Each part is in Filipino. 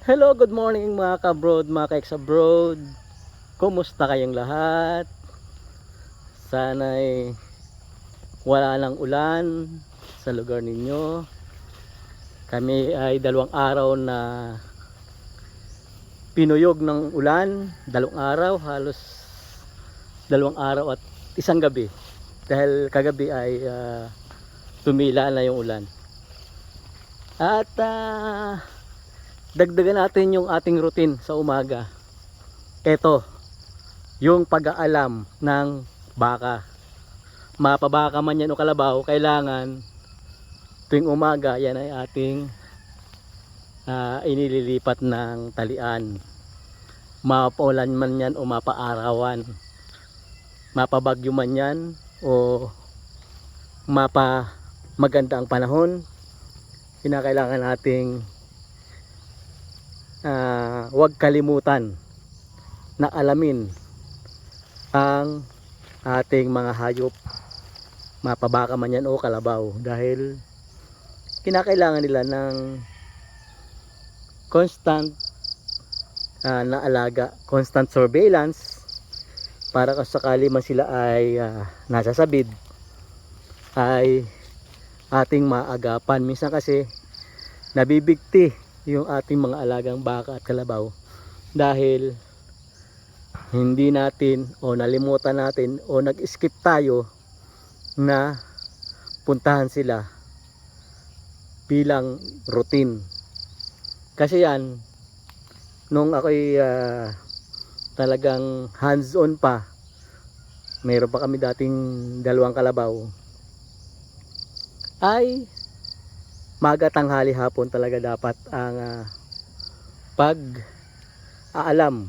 Hello, good morning mga ka-abroad, mga ka-ex-abroad. Kumusta kayong lahat? Sana'y wala lang ulan sa lugar ninyo. Kami ay 2 araw na pinuyog ng ulan. 2 araw, halos 2 araw at isang gabi. Dahil kagabi ay tumila na yung ulan. At dagdagan natin yung ating routine sa umaga. Ito, yung pag-aalam ng baka. Mapabaka man yan o kalabaw, kailangan tuwing umaga yan ay ating inililipat ng talian. Mapaulan man yan o mapaarawan, mapabagyo man yan o maganda ang panahon, kinakailangan nating huwag kalimutan na alamin ang ating mga hayop, mapabaka man yan o kalabaw, dahil kinakailangan nila ng constant na alaga, constant surveillance, para kung sakali man sila ay nasasabid ay ating maagapan. Minsan kasi nabibigti yung ating mga alagang baka at kalabaw dahil hindi natin o nalimutan natin o nag-skip tayo na puntahan sila bilang routine. Kasi yan, nung ako'y talagang hands on pa, mayroon pa kami dating 2 kalabaw, ay maga, tanghali, hapon talaga dapat ang pag-aalam,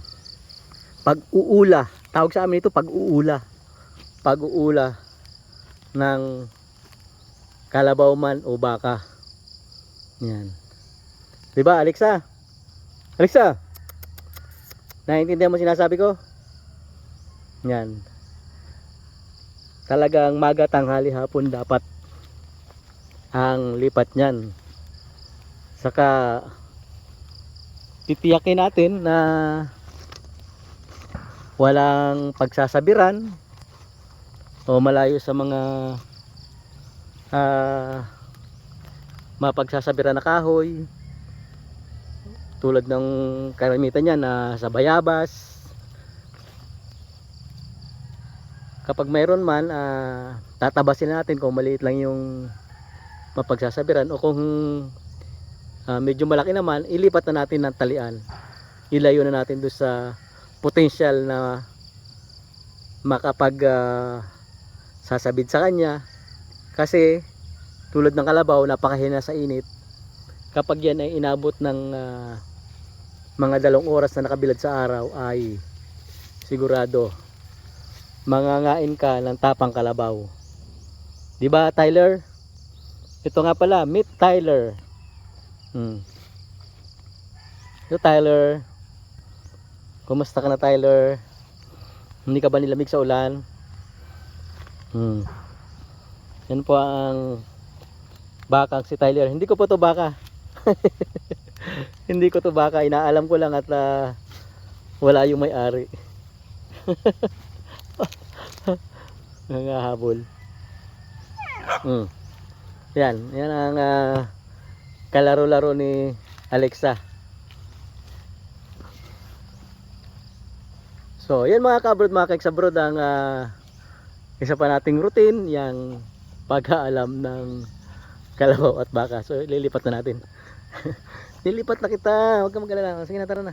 pag-uula. Tawag sa amin ito pag-uula. Pag-uula ng kalabaw man o baka. Yan. 'Di ba, Alexa? Alexa, naiintindihan mo sinasabi ko? Yan. Talagang maga, tanghali, hapon dapat ang lipat niyan. Saka titiyakin natin na walang pagsasabiran o malayo sa mga mapagsasabiran na kahoy, tulad ng karamitan niya na sa bayabas. Kapag mayroon man, tatabasin natin kung maliit lang yung mapagsasabiran, o kung medyo malaki naman, ilipat na natin ng talian, ilayo na natin doon sa potential na makapag sasabid sa kanya. Kasi tulad ng kalabaw, napakahina sa init. Kapag yan ay inabot ng mga 2 oras na nakabilad sa araw, ay sigurado mangangain ka ng tapang kalabaw. Di ba, Tyler? Ito nga pala, meet Tyler. Ito, Tyler. Kumusta ka na, Tyler? Hindi ka ba nilamig sa ulan? Yan po ang bakang si Tyler. Hindi ko po to baka. Hindi ko to baka. Inaalam ko lang at wala yung may-ari. Nangahabol. Yan ang kalaro-laro ni Alexa. So, yan mga ka-abroad, mga ka-ex-abroad, ang isa pa nating routine, yung pag-aalam ng kalabaw at baka. So, lilipat na natin. Lilipat na kita, huwag kang mag-alala. Sige na, tara na.